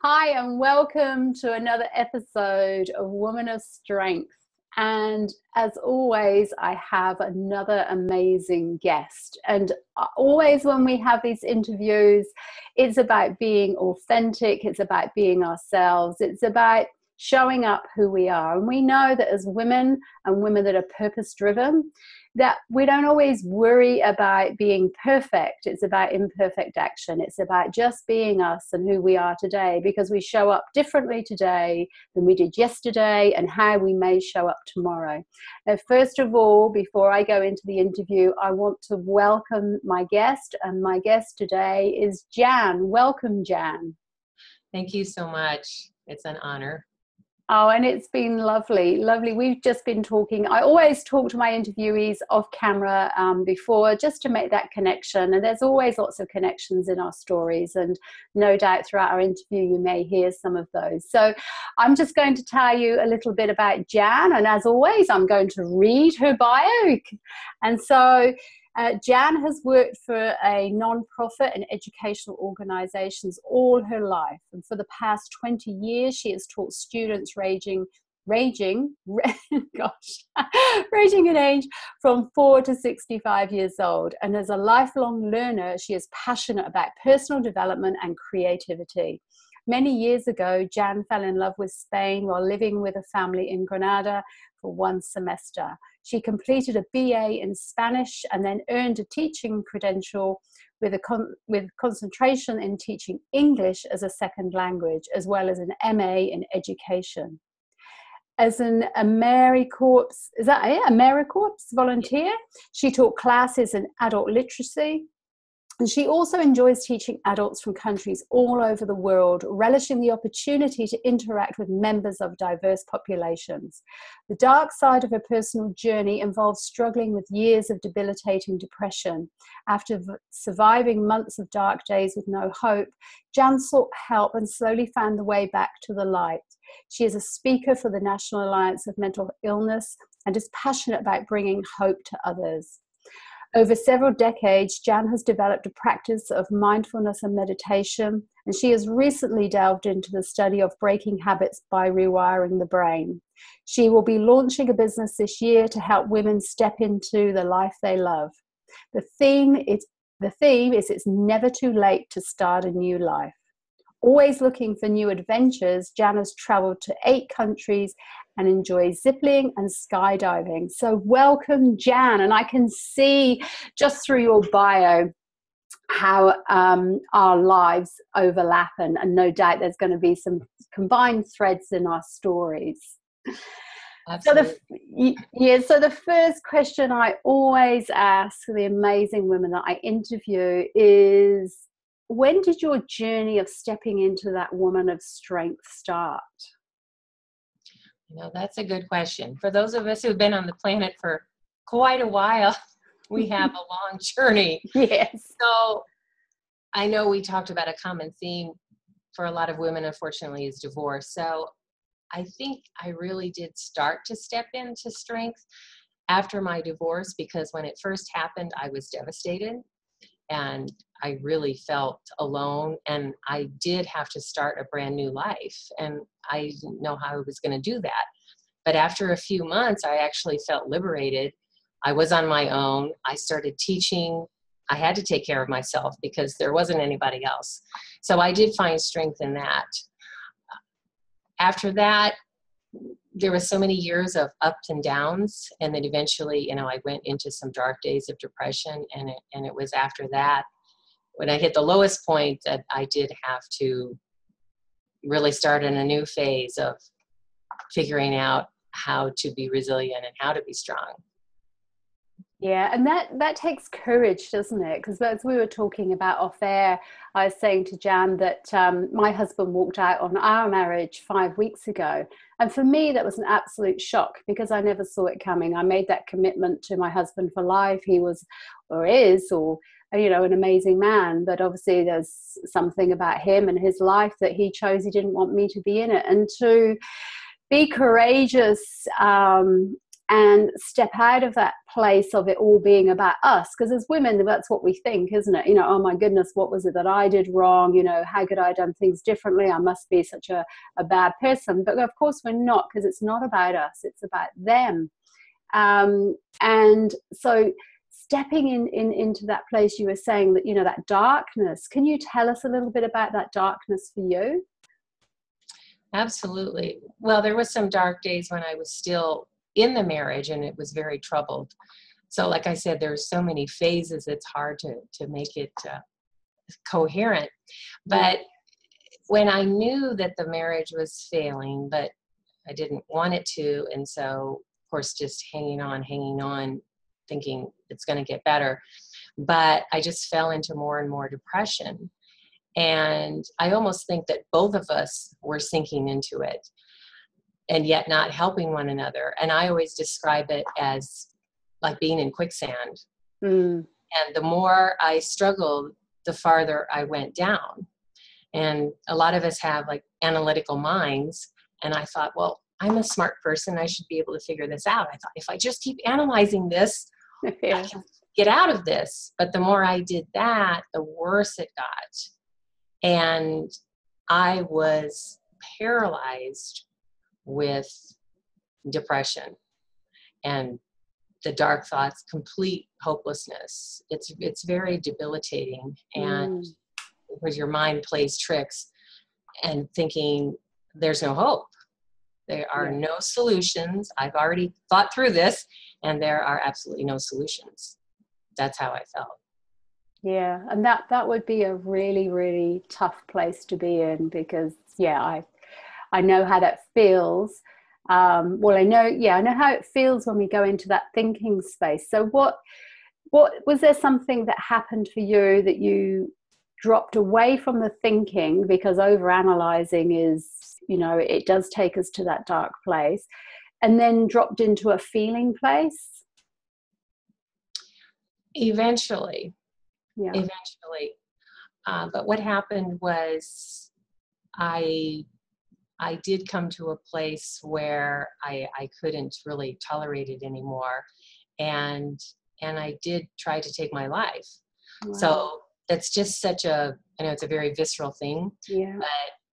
Hi, and welcome to another episode of Woman of Strength. And as always, I have another amazing guest. And always when we have these interviews, it's about being authentic. It's about being ourselves. It's about showing up who we are. And we know that as women and women that are purpose-driven, that we don't always worry about being perfect. It's about imperfect action. It's about just being us and who we are today, because we show up differently today than we did yesterday and how we may show up tomorrow. Now, first of all, before I go into the interview, I want to welcome my guest, and my guest today is Jan. Welcome, Jan. Thank you so much. It's an honor. Oh, and it's been lovely, lovely. We've just been talking. I always talk to my interviewees off camera before, just to make that connection. And there's always lots of connections in our stories. And no doubt throughout our interview, you may hear some of those. So I'm just going to tell you a little bit about Jan. And as always, I'm going to read her bio. And so Jan has worked for a non-profit and educational organizations all her life. And for the past 20 years, she has taught students ranging in age from 4 to 65 years old. And as a lifelong learner, she is passionate about personal development and creativity. Many years ago, Jan fell in love with Spain while living with a family in Granada for one semester. She completed a BA in Spanish and then earned a teaching credential with concentration in teaching English as a second language, as well as an MA in education. As an AmeriCorps, AmeriCorps volunteer, she taught classes in adult literacy. And she also enjoys teaching adults from countries all over the world, relishing the opportunity to interact with members of diverse populations. The dark side of her personal journey involves struggling with years of debilitating depression. After surviving months of dark days with no hope, Jan sought help and slowly found the way back to the light. She is a speaker for the National Alliance of Mental Illness and is passionate about bringing hope to others. Over several decades, Jan has developed a practice of mindfulness and meditation, and she has recently delved into the study of breaking habits by rewiring the brain. She will be launching a business this year to help women step into the life they love. The theme is it's never too late to start a new life. Always looking for new adventures, Jan has traveled to 8 countries and enjoys zipping and skydiving. So welcome, Jan. And I can see just through your bio how our lives overlap, and no doubt there's going to be some combined threads in our stories. Absolutely. So the first question I always ask the amazing women that I interview is, when did your journey of stepping into that woman of strength start? That's a good question. For those of us who've been on the planet for quite a while, we have a long journey. Yes. So I know we talked about a common theme for a lot of women, unfortunately, is divorce. So I think I really did start to step into strength after my divorce, because when it first happened, I was devastated. And I really felt alone, and I did have to start a brand new life, and I didn't know how I was going to do that. But after a few months, I actually felt liberated. I was on my own. I started teaching. I had to take care of myself because there wasn't anybody else. So I did find strength in that. After that, there was so many years of ups and downs, and then eventually, I went into some dark days of depression, and it was after that, when I hit the lowest point, that I did have to really start in a new phase of figuring out how to be resilient and how to be strong. Yeah, and that takes courage, doesn't it? Because as we were talking about off air, I was saying to Jan that my husband walked out on our marriage 5 weeks ago. And for me, that was an absolute shock because I never saw it coming. I made that commitment to my husband for life. He was or is an amazing man. But obviously there's something about him and his life that he chose. He didn't want me to be in it. And to be courageous and step out of that place of it all being about us. Because as women, that's what we think, isn't it? You know, oh my goodness, what was it that I did wrong? You know, how could I have done things differently? I must be such a bad person. But of course we're not, because it's not about us, it's about them. And so stepping into that place, you were saying that, you know, that darkness, can you tell us a little bit about that darkness for you? Absolutely. Well, there was some dark days when I was still in the marriage and it was very troubled. So like I said, there's so many phases, it's hard to make it coherent. But when I knew that the marriage was failing, but I didn't want it to, and so of course just hanging on, thinking it's going to get better. But I just fell into more and more depression. And I almost think that both of us were sinking into it and yet not helping one another. And I always describe it as like being in quicksand. And the more I struggled, the farther I went down. And a lot of us have like analytical minds. And I thought, well, I'm a smart person. I should be able to figure this out. I thought, if I just keep analyzing this, I can get out of this. But the more I did that, the worse it got. And I was paralyzed with depression and the dark thoughts, complete hopelessness. It's very debilitating. And because your mind plays tricks and thinking there's no hope. There are no solutions. I've already thought through this and there are absolutely no solutions. That's how I felt. Yeah, and that would be a really, really tough place to be in, because I know how that feels. Well, I know how it feels when we go into that thinking space. So what was there something that happened for you that you dropped away from the thinking, because overanalyzing is, you know, it does take us to that dark place, and then dropped into a feeling place? Eventually. But what happened was I did come to a place where I couldn't really tolerate it anymore. And I did try to take my life. Wow. So that's just I know it's a very visceral thing, but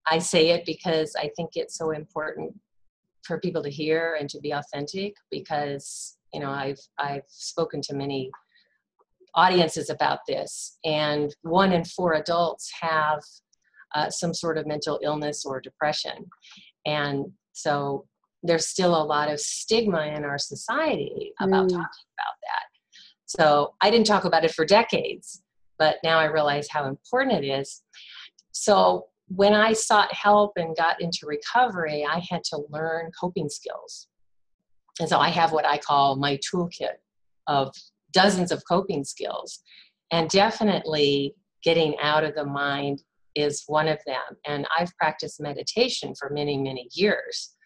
I say it because I think it's so important for people to hear and to be authentic, because, you know, I've spoken to many audiences about this, and 1 in 4 adults have some sort of mental illness or depression. And so there's still a lot of stigma in our society about talking about that. So I didn't talk about it for decades, but now I realize how important it is. So when I sought help and got into recovery, I had to learn coping skills. And so I have what I call my toolkit of dozens of coping skills, and definitely getting out of the mind is one of them. And I've practiced meditation for many, many years,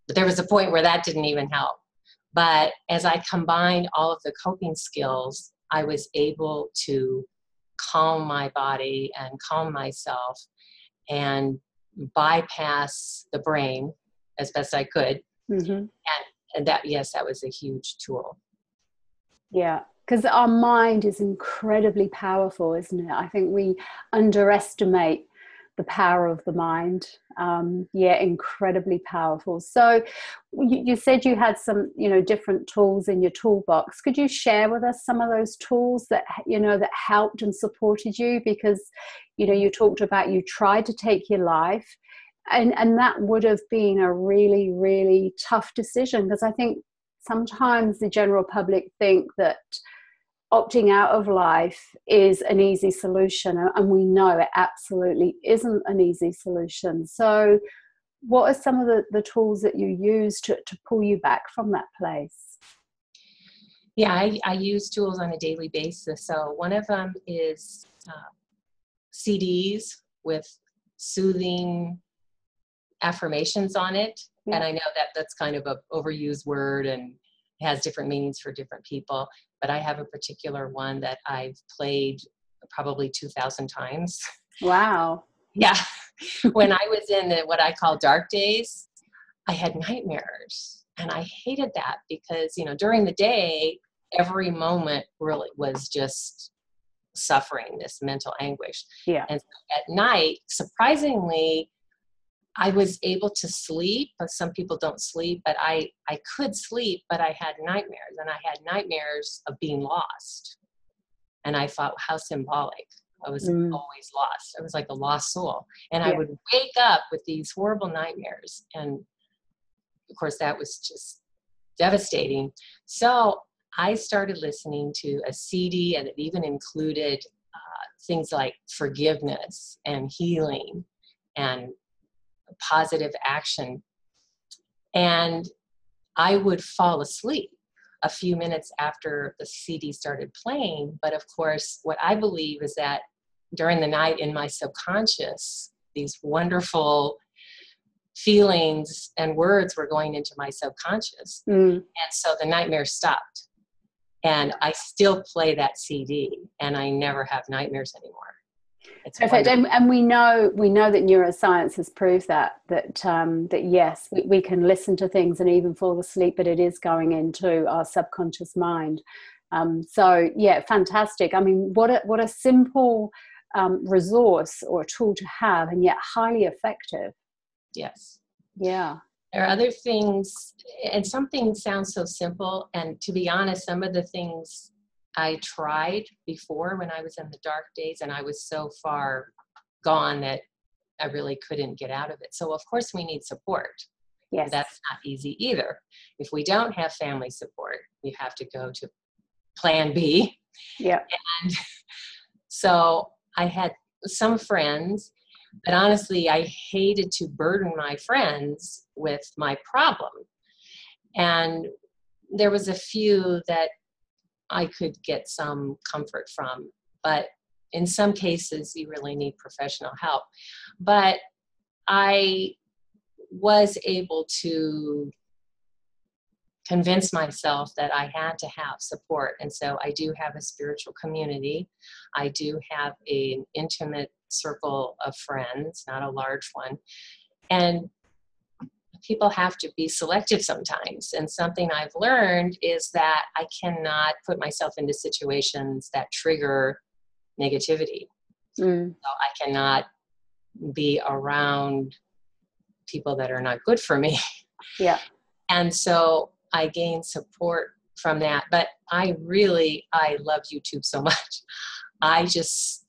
but there was a point where that didn't even help. But as I combined all of the coping skills, I was able to calm my body and calm myself and bypass the brain as best I could. And that, yes, that was a huge tool. Yeah, because our mind is incredibly powerful, isn't it? I think we underestimate the power of the mind. Incredibly powerful. So you said you had some, you know, different tools in your toolbox. Could you share with us some of those tools that, you know, that helped and supported you? Because, you know, you talked about you tried to take your life, and that would have been a really, really tough decision, because I think sometimes the general public think that opting out of life is an easy solution, and we know it absolutely isn't an easy solution. So what are some of the tools that you use to pull you back from that place? Yeah, I use tools on a daily basis. So one of them is CDs with soothing affirmations on it. Yeah. And I know that that's kind of an overused word and has different meanings for different people, but I have a particular one that I've played probably 2,000 times. Wow. Yeah. When I was in what I call dark days, I had nightmares. And I hated that because, during the day, every moment really was just suffering, this mental anguish. Yeah. And at night, surprisingly, I was able to sleep, but some people don't sleep, but I could sleep, but I had nightmares, and I had nightmares of being lost. And I thought, how symbolic. I was always lost. I was like a lost soul. And I would wake up with these horrible nightmares. And of course, that was just devastating. So I started listening to a CD, and it even included things like forgiveness and healing and positive action. And I would fall asleep a few minutes after the CD started playing. But of course, what I believe is that during the night in my subconscious, these wonderful feelings and words were going into my subconscious. And so the nightmare stopped. And I still play that CD, and I never have nightmares anymore. It's perfect. And we know that neuroscience has proved that yes, we can listen to things and even fall asleep, but it is going into our subconscious mind. So yeah, fantastic. I mean, what a simple resource or a tool to have, and yet highly effective. Yes. Yeah. There are other things, and some things sound so simple. And to be honest, some of the things I tried before when I was in the dark days, and I was so far gone that I really couldn't get out of it. So of course we need support. Yes. That's not easy either. If we don't have family support, we have to go to plan B. Yeah. And so I had some friends, but honestly, I hated to burden my friends with my problem. And there was a few that I could get some comfort from, but in some cases, you really need professional help. But I was able to convince myself that I had to have support. And so I do have a spiritual community. I do have an intimate circle of friends, not a large one. And people have to be selective sometimes. And something I've learned is that I cannot put myself into situations that trigger negativity. So I cannot be around people that are not good for me. Yeah. And so I gained support from that. But I love YouTube so much. I just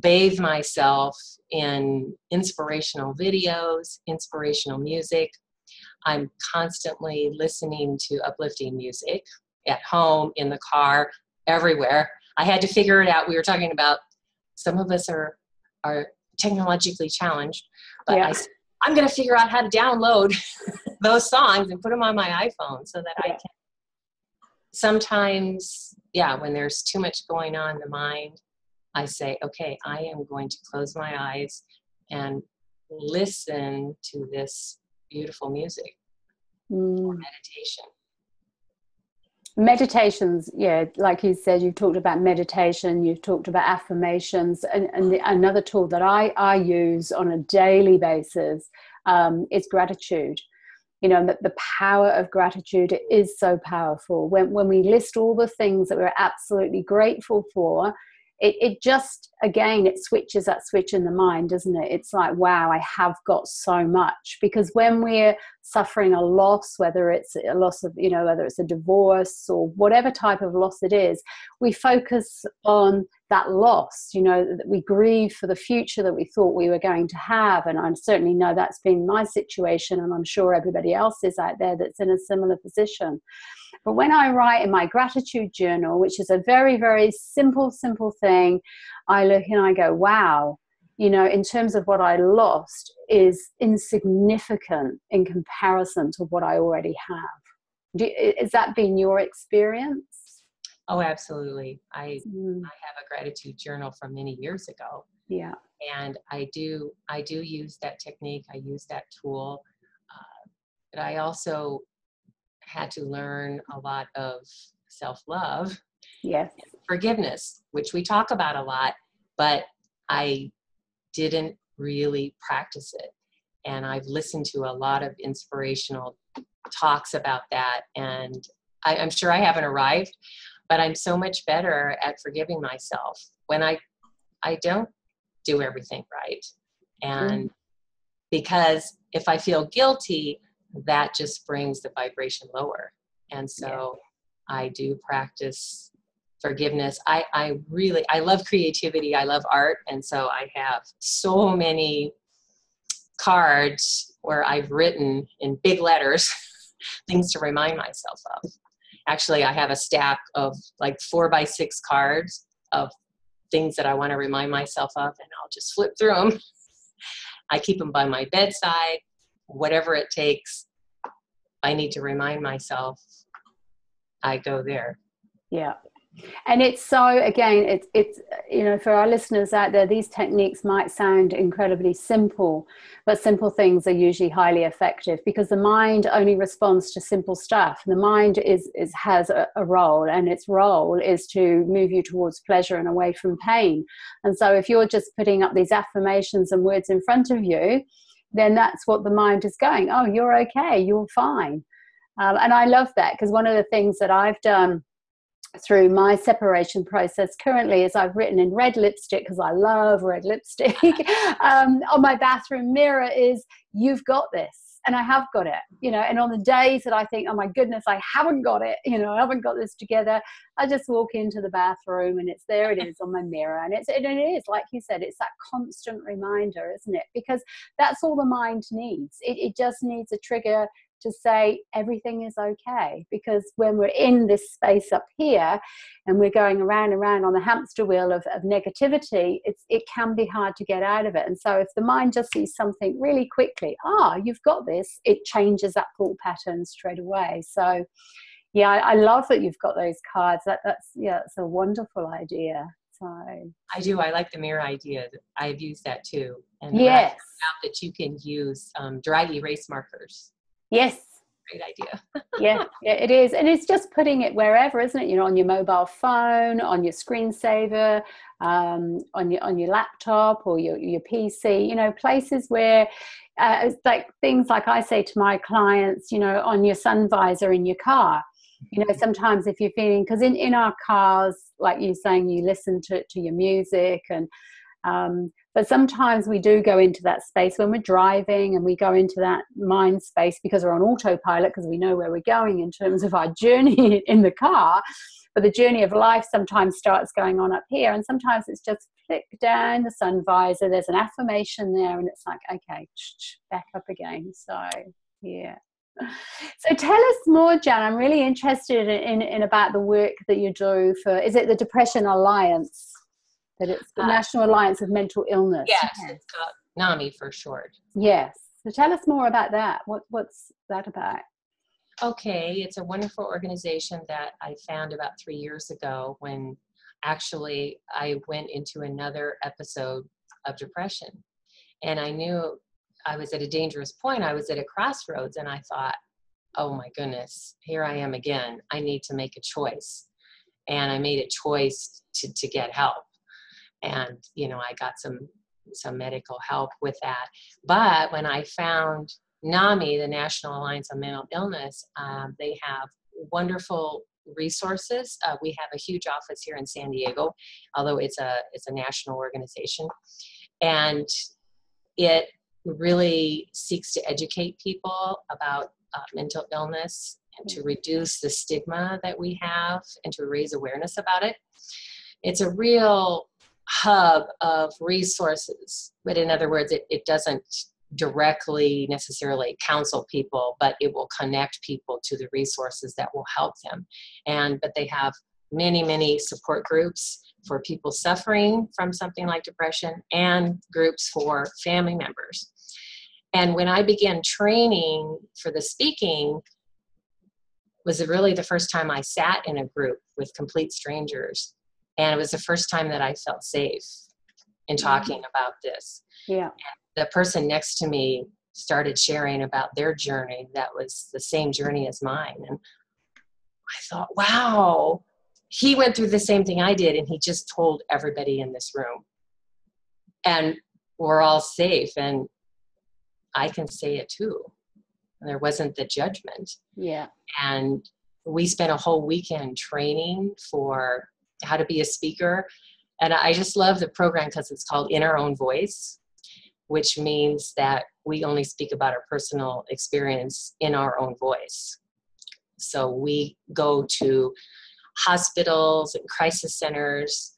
bathe myself in inspirational videos, inspirational music. I'm constantly listening to uplifting music at home, in the car, everywhere. I had to figure it out. We were talking about some of us are technologically challenged, but yeah. I'm going to figure out how to download those songs and put them on my iPhone so that I can. Sometimes, when there's too much going on in the mind, I say, okay, I am going to close my eyes and listen to this beautiful music or meditation. Meditations, like you said, you've talked about meditation, you've talked about affirmations, and another tool that I use on a daily basis is gratitude. The power of gratitude is so powerful. When we list all the things that we're absolutely grateful for, it just, again, it switches that switch in the mind, doesn't it? It's like, wow, I have got so much. Because when we're suffering a loss, whether it's a loss of, whether it's a divorce or whatever type of loss it is, we focus on that loss, that we grieve for the future that we thought we were going to have. And I certainly know that's been my situation, and I'm sure everybody else is out there that's in a similar position. But when I write in my gratitude journal, which is a very, very simple thing, I look and I go, wow, in terms of what I lost is insignificant in comparison to what I already have. Has that been your experience? Oh, absolutely. I have a gratitude journal from many years ago. Yeah. And I do use that technique. I use that tool. But I also had to learn a lot of self-love. Yes. Forgiveness, which we talk about a lot, but I didn't really practice it. And I've listened to a lot of inspirational talks about that. And I'm sure I haven't arrived, but I'm so much better at forgiving myself when I don't do everything right. And because if I feel guilty, that just brings the vibration lower. And so I do practice forgiveness. I love creativity. I love art. And so I have so many cards where I've written in big letters things to remind myself of. Actually, I have a stack of like 4x6 cards of things that I want to remind myself of, and I'll just flip through them. I keep them by my bedside, whatever it takes. I need to remind myself, I go there. Yeah. And it's so, again, it's you know, for our listeners out there, these techniques might sound incredibly simple, but simple things are usually highly effective because the mind only responds to simple stuff. The mind has a role, and its role is to move you towards pleasure and away from pain. And so if you're just putting up these affirmations and words in front of you, then that's what the mind is going, oh, you're okay, you're fine. And I love that, because one of the things that I've done through my separation process currently is I've written in red lipstick, because I love red lipstick, on my bathroom mirror is, you've got this. And I have got it, you know, and on the days that I think, oh my goodness, I haven't got it, you know, I haven't got this together, I just walk into the bathroom and there it is on my mirror. And it is, like you said, it's that constant reminder, isn't it? Because that's all the mind needs. It just needs a trigger to say everything is okay. Because when we're in this space up here and we're going around and around on the hamster wheel of negativity, it can be hard to get out of it. And so if the mind just sees something really quickly, you've got this, it changes that thought pattern straight away. So yeah, I love that you've got those cards. That's a wonderful idea. So I do. I like the mirror idea. I've used that too. And yes, I found out that you can use dry erase markers. Yes. Great idea. yeah, it is. And it's just putting it wherever, isn't it? You know, on your mobile phone, on your screensaver, on your laptop or your PC, you know, places where it's like things like I say to my clients, you know, on your sun visor in your car. You know, sometimes if you're feeling, because in our cars, like you're saying, you listen to your music and but sometimes we do go into that space when we're driving, and we go into that mind space because we're on autopilot, because we know where we're going in terms of our journey in the car. But the journey of life sometimes starts going on up here, and sometimes it's just flick down the sun visor, there's an affirmation there, and it's like, okay, back up again. So yeah. So tell us more, Jan. I'm really interested in about the work that you do for, is it the Depression Alliance? That it's the National Alliance of Mental Illness. Yes, it's called NAMI for short. Yes. So tell us more about that. What's that about? Okay, it's a wonderful organization that I found about 3 years ago when actually I went into another episode of depression. And I knew I was at a dangerous point. I was at a crossroads, and I thought, oh my goodness, here I am again. I need to make a choice. And I made a choice to get help. And, you know, I got some medical help with that. But when I found NAMI, the National Alliance on Mental Illness, they have wonderful resources. We have a huge office here in San Diego, although it's a national organization. And it really seeks to educate people about mental illness and to reduce the stigma that we have and to raise awareness about it. It's a real hub of resources, but in other words, it doesn't directly necessarily counsel people, but it will connect people to the resources that will help them. But they have many support groups for people suffering from something like depression and groups for family members. And when I began training for the speaking, was really the first time I sat in a group with complete strangers. And it was the first time that I felt safe in talking about this. Yeah. And the person next to me started sharing about their journey that was the same journey as mine. And I thought, wow, he went through the same thing I did, and he just told everybody in this room. And we're all safe. And I can say it too. And there wasn't the judgment. Yeah. And we spent a whole weekend training for how to be a speaker. And I just love the program because it's called In Our Own Voice, which means that we only speak about our personal experience in our own voice. So we go to hospitals and crisis centers,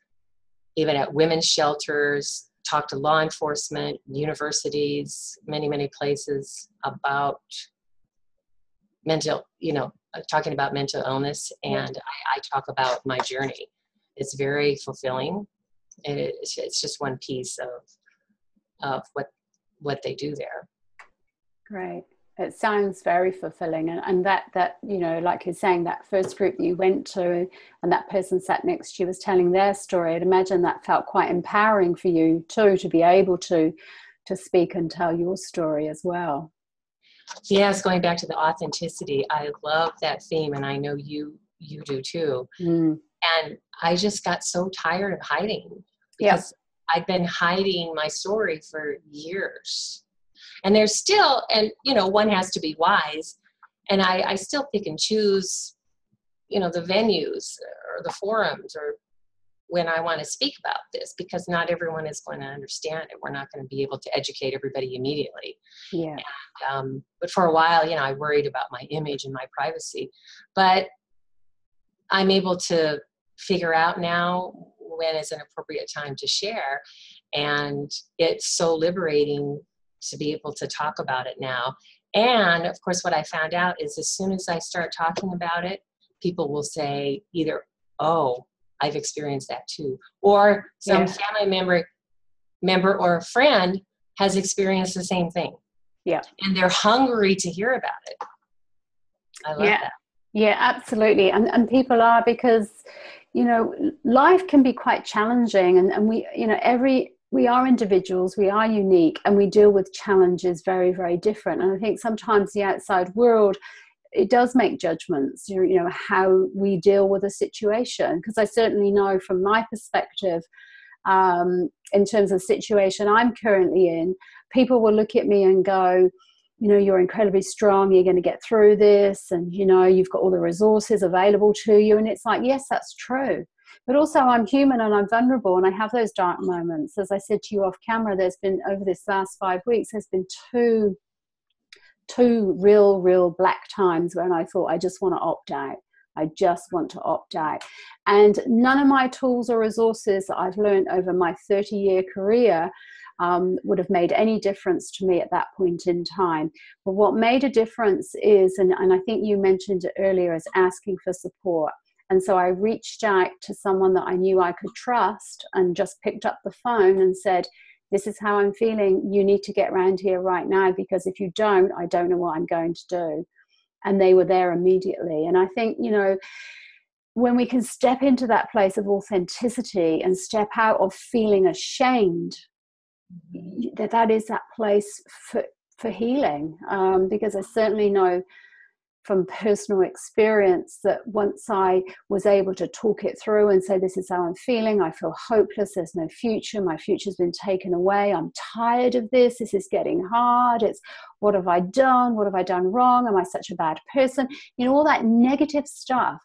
even at women's shelters, talk to law enforcement, universities, many, many places about talking about mental illness. And I talk about my journey. It's very fulfilling. And it's just one piece of what they do there. Great. It sounds very fulfilling. And that, you know, like you're saying, that first group that you went to and that person sat next to you was telling their story, I'd imagine that felt quite empowering for you too, to be able to speak and tell your story as well. Yes, going back to the authenticity, I love that theme, and I know you do too. Mm. And I just got so tired of hiding because I've been hiding my story for years. And there's still, and you know, one has to be wise, and I still pick and choose, you know, the venues or the forums or when I want to speak about this, because not everyone is going to understand it. We're not going to be able to educate everybody immediately. Yeah. And, but for a while, you know, I worried about my image and my privacy, but I'm able to figure out now when is an appropriate time to share. And it's so liberating to be able to talk about it now. And of course, what I found out is as soon as I start talking about it, people will say either, oh, I've experienced that too. Or some family member or a friend has experienced the same thing. Yeah. And they're hungry to hear about it. I love that. Yeah, absolutely. And people are, because, you know, life can be quite challenging, and we, you know, we are individuals, we are unique, and we deal with challenges very, very different. And I think sometimes the outside world, it does make judgments, you know, how we deal with a situation. Because I certainly know from my perspective, in terms of the situation I'm currently in, people will look at me and go, you know, you're incredibly strong, you're going to get through this, and, you know, you've got all the resources available to you. And it's like, yes, that's true. But also I'm human and I'm vulnerable, and I have those dark moments. As I said to you off camera, there's been, over this last 5 weeks, there's been two real black times when I thought, I just want to opt out. I just want to opt out. And none of my tools or resources that I've learned over my 30-year career would have made any difference to me at that point in time. But what made a difference is, and I think you mentioned it earlier, is asking for support. And so I reached out to someone that I knew I could trust and just picked up the phone and said, this is how I'm feeling. You need to get around here right now, because if you don't, I don't know what I'm going to do. And they were there immediately. And I think, you know, when we can step into that place of authenticity and step out of feeling ashamed, that is that place for healing. Because I certainly know from personal experience that once I was able to talk it through and say, this is how I'm feeling, I feel hopeless, there's no future, my future's been taken away, I'm tired of this is getting hard, it's what have I done wrong, am I such a bad person, you know, all that negative stuff.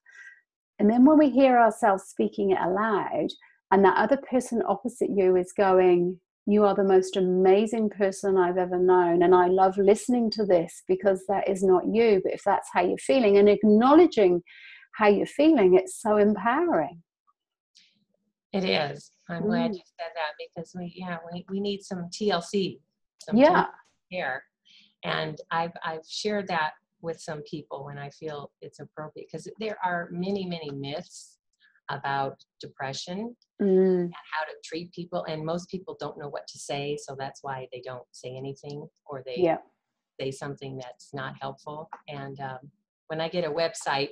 And then when we hear ourselves speaking it aloud, and that other person opposite you is going, you are the most amazing person I've ever known, and I love listening to this because that is not you, but if that's how you're feeling, and acknowledging how you're feeling, it's so empowering. It is. I'm glad you said that, because we need some TLC, some care. And I've shared that with some people when I feel it's appropriate, because there are many, many myths about depression and how to treat people, and most people don't know what to say, so that's why they don't say anything, or they say something that's not helpful. And when I get a website,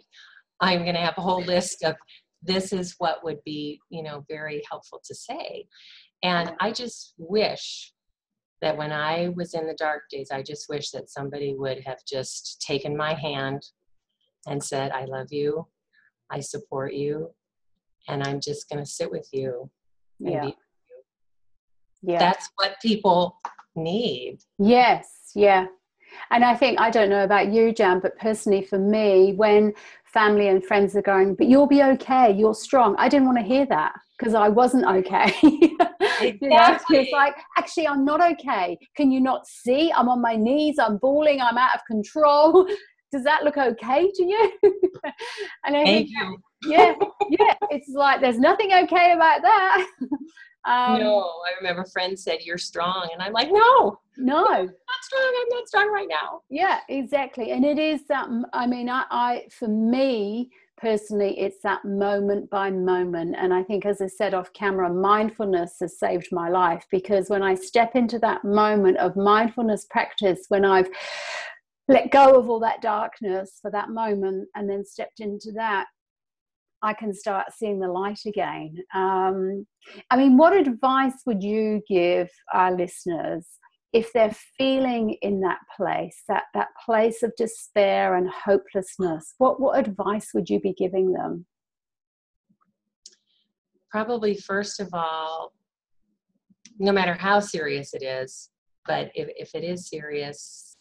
I'm going to have a whole list of this is what would be, you know, very helpful to say. And I just wish that when I was in the dark days, I just wish that somebody would have just taken my hand and said, I love you, I support you, and I'm just going to sit with you and be with you. That's what people need. Yes, yeah. And I think, I don't know about you, Jan, but personally for me, when family and friends are going, but you'll be okay, you're strong, I didn't want to hear that because I wasn't okay. You know, it's like, actually, I'm not okay. Can you not see? I'm on my knees, I'm bawling, I'm out of control. Does that look okay to you? And I think, yeah, it's like, there's nothing okay about that. No, I remember friends said, you're strong. And I'm like, no, I'm not strong. I'm not strong right now. Yeah, exactly. And it is that, I mean, I for me personally, it's that moment by moment. And I think, as I said off camera, mindfulness has saved my life, because when I step into that moment of mindfulness practice, when I've let go of all that darkness for that moment and then stepped into that, I can start seeing the light again. I mean, what advice would you give our listeners if they're feeling in that place, that place of despair and hopelessness? What advice would you be giving them? Probably, first of all, no matter how serious it is, but if it is serious,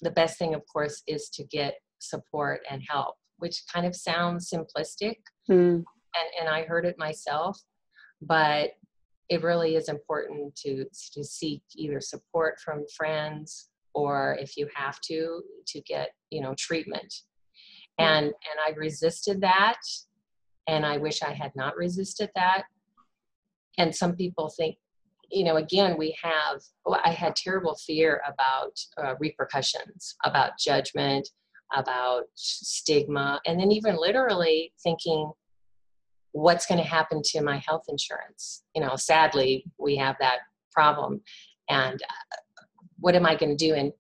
the best thing, of course, is to get support and help, which kind of sounds simplistic. And I heard it myself, but it really is important to seek either support from friends, or if you have to get, treatment. And I resisted that, and I wish I had not resisted that. And some people think, again, I had terrible fear about repercussions, about judgment, about stigma, and then even literally thinking, what's going to happen to my health insurance? Sadly, we have that problem. And what am I going to do? And,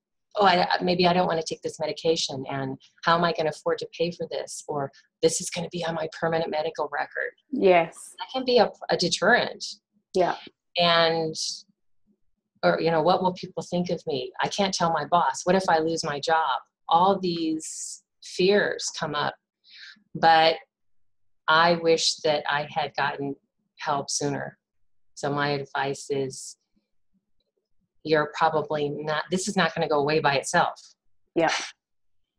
maybe I don't want to take this medication. And how am I going to afford to pay for this? Or this is going to be on my permanent medical record. Yes. That can be a deterrent. Yeah. And, or, what will people think of me? I can't tell my boss. What if I lose my job? All these fears come up. But I wish that I had gotten help sooner. So my advice is, this is not going to go away by itself. Yeah.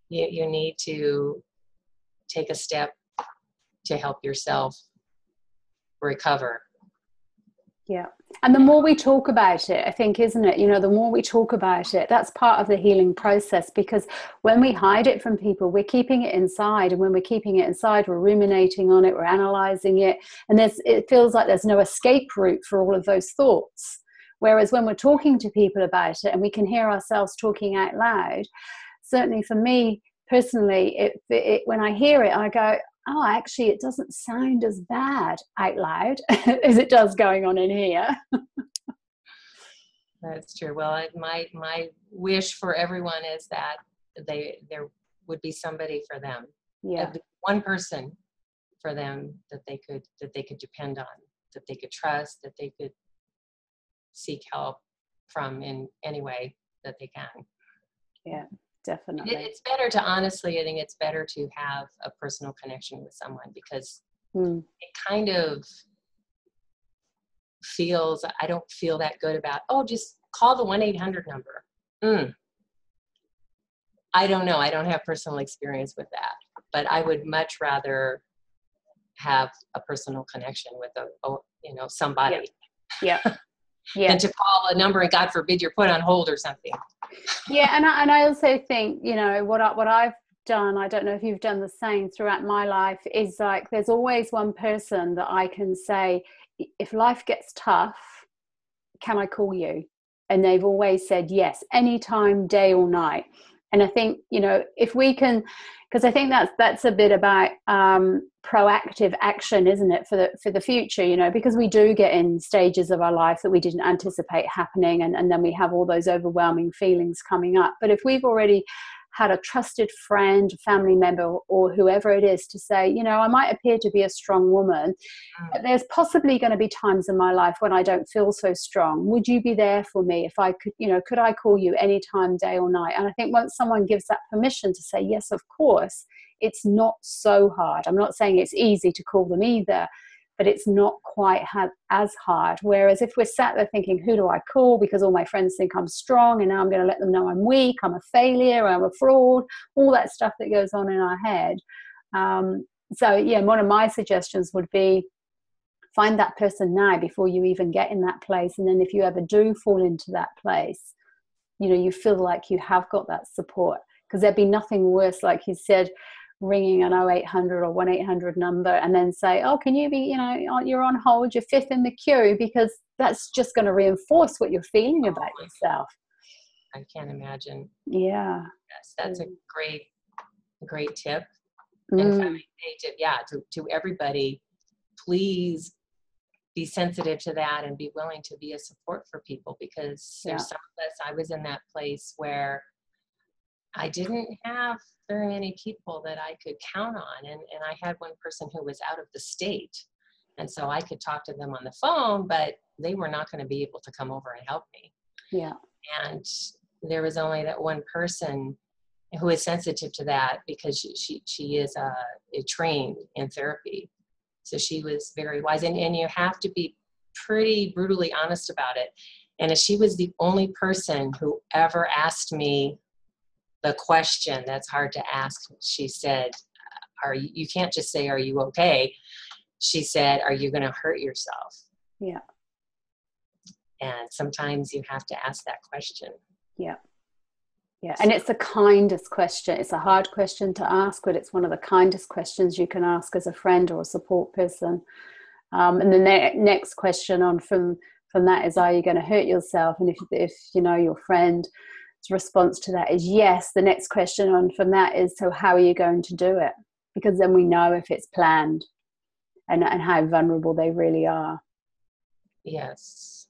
You need to take a step to help yourself recover. Yeah. And the more we talk about it, I think, isn't it? The more we talk about it, that's part of the healing process, because when we hide it from people, we're keeping it inside. And when we're keeping it inside, we're ruminating on it, we're analyzing it. And it feels like there's no escape route for all of those thoughts. Whereas when we're talking to people about it and we can hear ourselves talking out loud, certainly for me personally, when I hear it, I go, oh, actually, it doesn't sound as bad out loud as it does going on in here. That's true. Well, my wish for everyone is that there would be somebody for them. Yeah. One person for them that they could depend on, that they could trust, that they could seek help from in any way that they can. Yeah. Definitely. It's better to, honestly, I think it's better to have a personal connection with someone, because it kind of feels, I don't feel that good about, just call the 1-800 number. I don't know. I don't have personal experience with that, but I would much rather have a personal connection with somebody. Yeah. Than to call a number and God forbid you're put on hold or something. Yeah, and I also think, what I've done, I don't know if you've done the same throughout my life, is like there's always one person that I can say, if life gets tough, can I call you? And they've always said yes, anytime, day or night. And I think, if we can, because I think that's a bit about proactive action, isn't it, for the future, because we do get in stages of our life that we didn't anticipate happening, and then we have all those overwhelming feelings coming up. But if we've already had a trusted friend, family member, or whoever it is to say, I might appear to be a strong woman, but there's possibly going to be times in my life when I don't feel so strong. Would you be there for me if I could, could I call you anytime, day or night? And I think once someone gives that permission to say, yes, of course, it's not so hard. I'm not saying it's easy to call them either, but it's not quite as hard. Whereas if we're sat there thinking, who do I call, because all my friends think I'm strong and now I'm going to let them know I'm weak, I'm a failure, I'm a fraud, all that stuff that goes on in our head. So yeah, one of my suggestions would be, find that person now before you even get in that place. And then if you ever do fall into that place, you know, you feel like you have got that support, because there'd be nothing worse, like you said, ringing an 0800 or 1-800 number and then say, oh, can you be, you know, you're on hold, you're fifth in the queue, because that's just going to reinforce what you're feeling about yourself. I can't imagine. Yeah. Yes, that's a great tip. And finally, to everybody, please be sensitive to that and be willing to be a support for people, because there's some of us, I was in that place where I didn't have very many people that I could count on. And I had one person who was out of the state. And so I could talk to them on the phone, but they were not going to be able to come over and help me. Yeah. And there was only that one person who is sensitive to that, because she is trained in therapy. So she was very wise, and you have to be pretty brutally honest about it. And she was the only person who ever asked me the question that's hard to ask. She said, you can't just say, are you okay? She said, are you going to hurt yourself? Yeah. And sometimes you have to ask that question. Yeah. Yeah. And it's the kindest question. It's a hard question to ask, but it's one of the kindest questions you can ask as a friend or a support person. And the next question on from that is, are you going to hurt yourself? And if you know your friend's response to that is yes, the next question on from that is, so how are you going to do it? Because then we know if it's planned and how vulnerable they really are. Yes.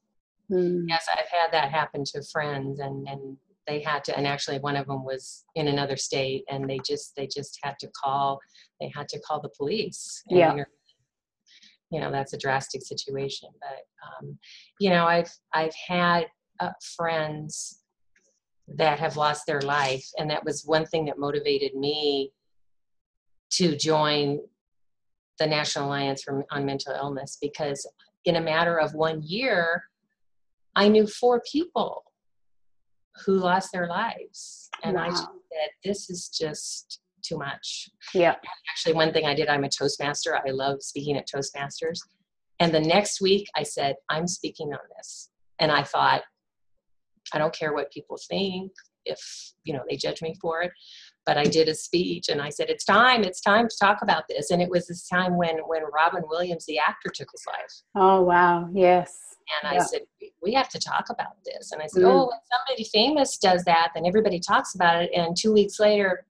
Yes, I've had that happen to friends, and they had to, and actually one of them was in another state, and they just had to call the police. And you know, that's a drastic situation. But you know, I've had friends that have lost their life, and that was one thing that motivated me to join the National Alliance on Mental Illness, because in a matter of 1 year, I knew 4 people who lost their lives. And I just said, this is just too much. Yeah. Actually, one thing I did, I'm a Toastmaster. I love speaking at Toastmasters. And the next week I said, I'm speaking on this. And I thought, I don't care what people think, if, you know, they judge me for it. But I did a speech and I said, it's time to talk about this. And it was this time when Robin Williams, the actor, took his life. Oh, wow. Yes. And I said, we have to talk about this. And I said, oh, when somebody famous does that, then everybody talks about it. And 2 weeks later,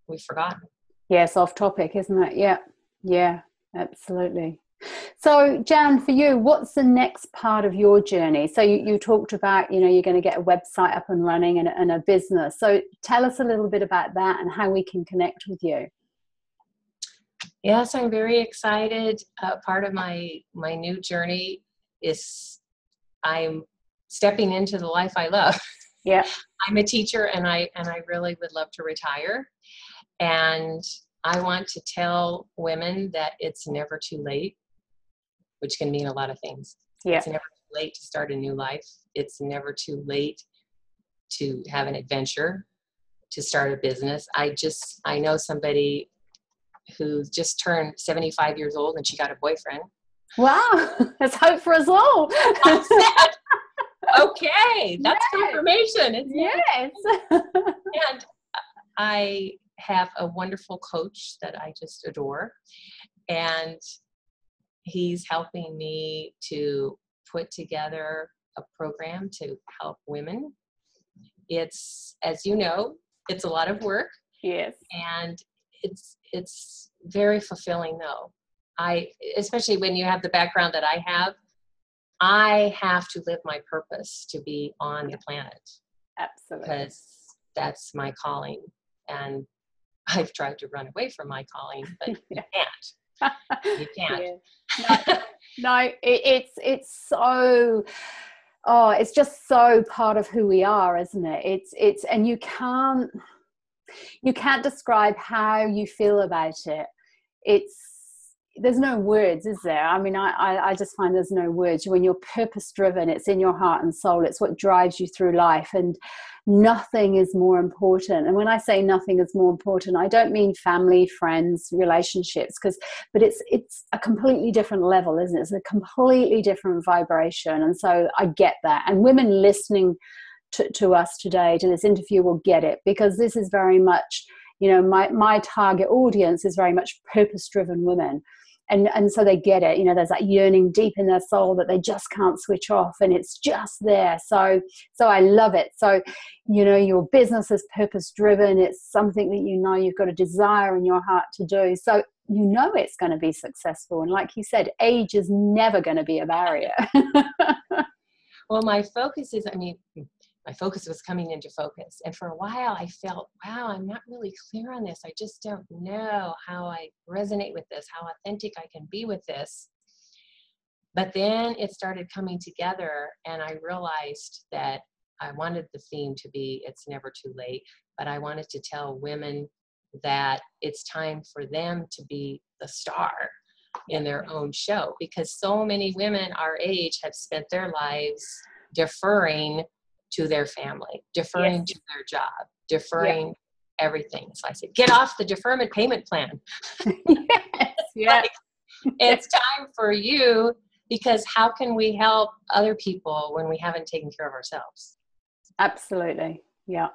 we've forgotten. Yes, off topic, isn't it? Yeah. Yeah, absolutely. So, Jan, for you, what's the next part of your journey? So you talked about, you know, you're going to get a website up and running and a business. So tell us a little bit about that and how we can connect with you. Yes, I'm very excited. Part of my new journey is I'm stepping into the life I love. Yeah. I'm a teacher, and I really would love to retire. And I want to tell women that it's never too late, which can mean a lot of things. Yeah. It's never too late to start a new life. It's never too late to have an adventure, to start a business. I know somebody who just turned 75 years old and she got a boyfriend. Wow. Let's hope for us all. Okay. That's confirmation. Yes. And I have a wonderful coach that I just adore. And he's helping me to put together a program to help women. It's, as you know, it's a lot of work. Yes. And it's very fulfilling though. Especially when you have the background that I have to live my purpose to be on the planet. Absolutely. Because that's my calling. And I've tried to run away from my calling, but you can't. You can't. Yeah. No, it's so, it's just so part of who we are, isn't it? It's and you can't describe how you feel about it. there's no words, is there? I mean, I just find there's no words. When you're purpose driven, it's in your heart and soul. It's what drives you through life, and nothing is more important. And when I say nothing is more important, I don't mean family, friends, relationships, but it's a completely different level, isn't it? It's a completely different vibration. And so I get that. And women listening to us today, to this interview, will get it, because this is very much, my target audience is very much purpose-driven women. And so they get it. There's that yearning deep in their soul that they just can't switch off, and it's just there. So I love it. So, your business is purpose-driven. It's something that you've got a desire in your heart to do. So it's going to be successful. And like you said, age is never going to be a barrier. Well, my focus was coming into focus. And for a while I felt, wow, I'm not really clear on this. I just don't know how I resonate with this, how authentic I can be with this. But then it started coming together, and I realized that I wanted the theme to be, it's never too late, but I wanted to tell women that it's time for them to be the star in their own show, because so many women our age have spent their lives deferring to their family, deferring to their job, deferring everything. So I said, get off the deferment payment plan. Like, it's time for you, because how can we help other people when we haven't taken care of ourselves? Absolutely. Yeah.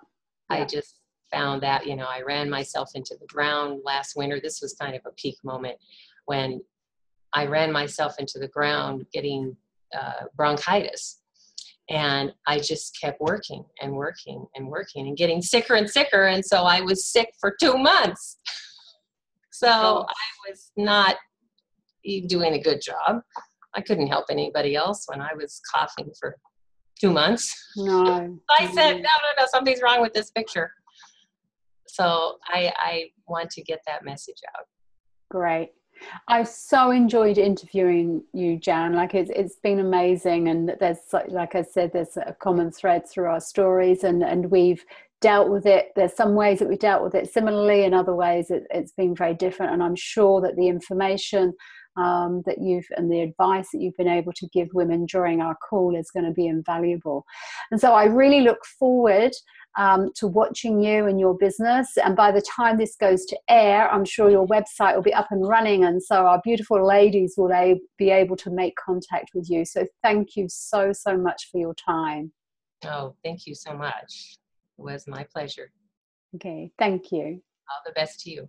I just found that, I ran myself into the ground last winter. This was kind of a peak moment when I ran myself into the ground getting bronchitis. And I just kept working and working and working and getting sicker and sicker. And so I was sick for 2 months. So I was not doing a good job. I couldn't help anybody else when I was coughing for 2 months. No. I said, no, something's wrong with this picture. So I want to get that message out. Great. I so enjoyed interviewing you, Jan. Like, it's been amazing, and there's, like I said, there's a common thread through our stories, and we've dealt with it. There's some ways that we dealt with it similarly, and other ways it's been very different. And I'm sure that the information that and the advice that you've been able to give women during our call is going to be invaluable. And so I really look forward to watching you and your business. And by the time this goes to air, I'm sure your website will be up and running. And so our beautiful ladies will be able to make contact with you. So thank you so, so much for your time. Oh, thank you so much. It was my pleasure. Okay. Thank you. All the best to you.